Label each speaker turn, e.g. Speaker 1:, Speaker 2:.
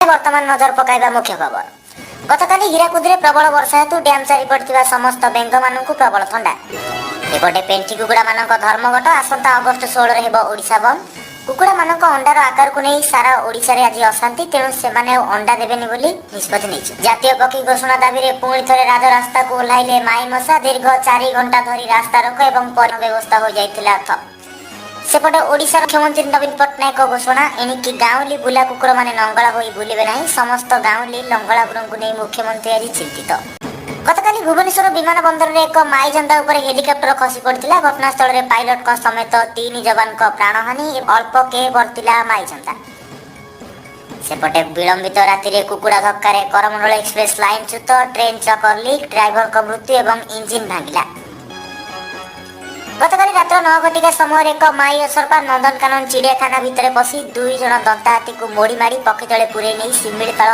Speaker 1: वर्तमान नजर पकाइबा मुख्य खबर। गतकाली हीराकुद में प्रबल वर्षा हेतु डैम चारिपटे समस्त बेंग मान प्रबल थंडा। एपटे पेंटी कुकुड़ा मान धर्मघट आसंता अगस्ट 16 हेब ओडिशा बंद। कुकुड़ा मान अंडार आकार को नहीं सारा ओडिशा रे आज अशांति, तेणु से अंडा देवेनि बोली निष्पत्ति नहीं। जातीय पक्षी घोषणा दाबी में पुणी थे राजरास्ता को ओह्लाइले माई मशा। दीर्घ 4 घंटा धरी रास्ता रोक और परिवहन व्यवस्था हो जाइतिला ठप। सेपटे ओडिशा मुख्यमंत्री नवीन पट्टनायक घोषणा, एणिकी गाँवली बुला कुकुर माने नंगला होई बुलिबे नाही। समस्त गाँवली लंगलापुरंकु नहीं मुख्यमंत्री आज चिंतित। गतकाली भुवनेश्वर विमान बंदर में एक माई जंदा उपर हेलिकप्टर खसी पड़ता। घटनास्थल में पायलट समेत 3 जवान प्राणहानि, अल्प के बर्तिला माई जंदा। सेपटे विलंबित राति रे कुकुड़ा धक्का करमंडल एक्सप्रेस लाइन च्युत। ट्रेन चकर लीक, ड्राइवर का मृत्यु और इंजिन भांगिला। गतकाली रात 9 घटिका समय एक माई असरपा नंदनकानन चिड़ियाखाना भितर पशि 2 जन दंता हाथी को मोड़ी मारी पक्षी तले पूरे नहीं शिमिलीपाल